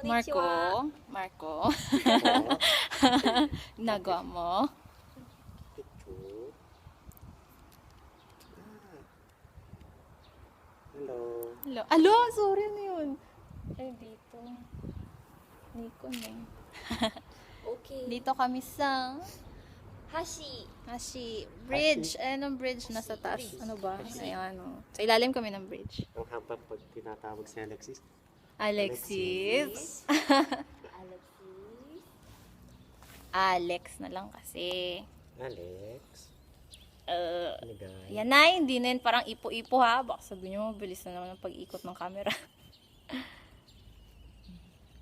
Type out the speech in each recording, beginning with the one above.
Marco? Marco? Ginagawa mo? Picture. Hello. Hello? Alo, sorry na yun. Ay, dito. Nikon eh. Okay. Dito kami sa Hashi. Bridge. Ayan ang bridge nasa taas. Ano ba? Ayan, ano. Sa ilalim kami ng bridge. Ang habang pag tinatawag si Alexis. Alexis. Alex na lang kasi. Alex. Ano guys? Yan na, hindi na yun parang ipo-ipo ha. Baka sabihin nyo, mabilis na naman ang pag-ikot ng camera.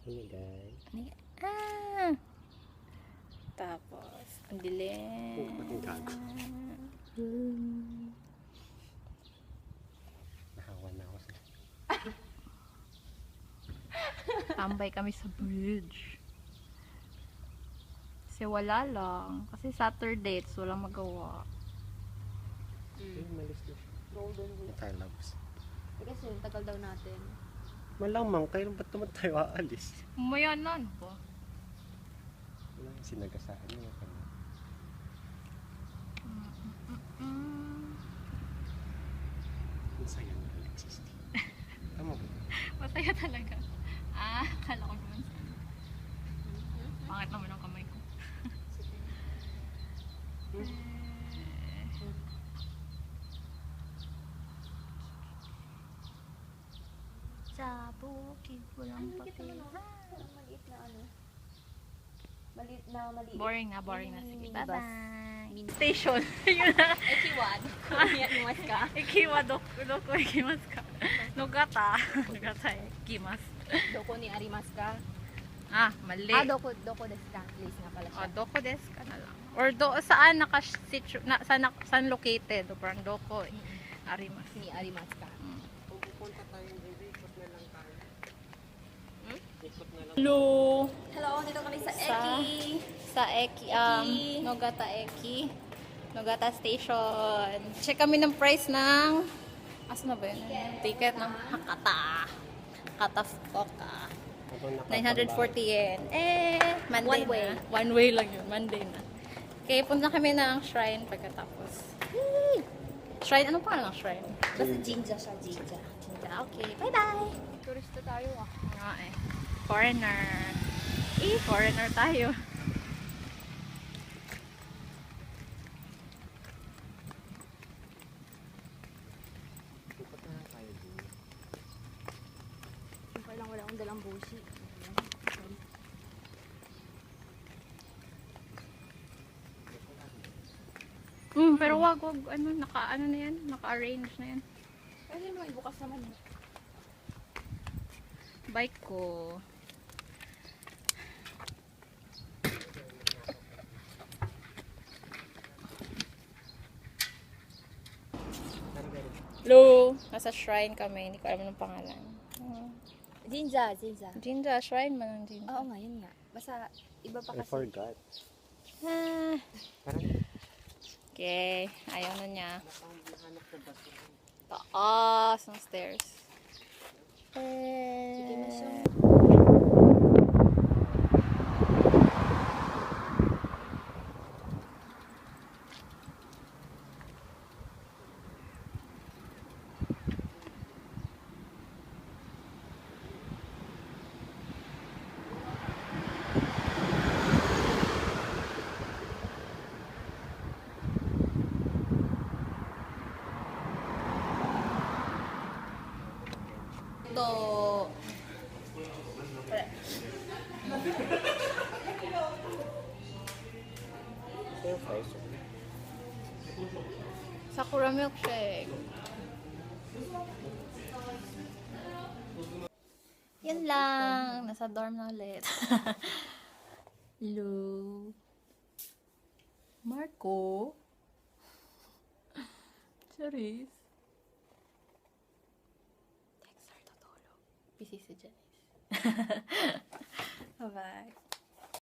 Ano guys? Tapos, ang dilim. Ang gago. Nahawa na ako sa... Tambay kami sa bridge. Kasi wala lang. Kasi Saturday, so walang magawa. Malis na siya. Golden week. Tayo labas. Kasi yung tagal daw natin. Malamang, kailan ba't naman tayo aalis? Umaya na, ano ba? Wala yung sinagasahan niya. Ang saya ng Alexis. Tama ba? Masaya talaga. Akala ko naman sa pangit naman ang kamay ko. Sa bukid, walang papel. Maliit na ano. Maliit. Boring na. Sige, Mini bye-bye. Station. Yun na. Ekiwan. Kaya numas ka. Ikiwa, doko, ikimas ka. Nogata, ikimas. Doko ni Arimas ka. Mali. Doko desu ka. Please nga pala siya. Doko des ka na lang. Or saan saan located? O parang doko eh. Arimas. Ni Arimas ka. Kung pupunta tayo, ikot na lang tayo. Ikot na lang. Hello. Hello, dito kami sa Eki. Sa Eki, Nogata Eki. Nogata Station. Check kami ng price ng na ba yun? Ticket ng Hakata. Hakata Fukuoka. 940 yen. Monday One way. na. One way lang yun. Monday na. Okay, punta kami ng shrine pagkatapos. Shrine? Anong pangalan ng shrine? Basta Jinja siya, Jinja. Okay, bye-bye! Turista tayo Nga eh. Foreigner. Foreigner tayo. Ikot na lang tayo din. Siyempre lang wala akong dalang busi. Pero wag, ano na yan? Naka-arrange na yan. Pwede mo ibukas naman. Bike ko. Hello! Nasa shrine kami. Hindi ko alam ng pangalan. Jinja. Jinja. Shrine man ang Jinja. Oo nga, yun nga. Basta iba pa I kasi. forgot. Okay. Ayaw na niya. Nahanap na ba siya? Taas ng stairs. Sige, Masyo. Ito. Ito yung price. Sakura milkshake. Yan lang. Nasa dorm na ulit. Hello. Marco. Charis. Dexter, tutulog. Busy si Janice. Bye-bye.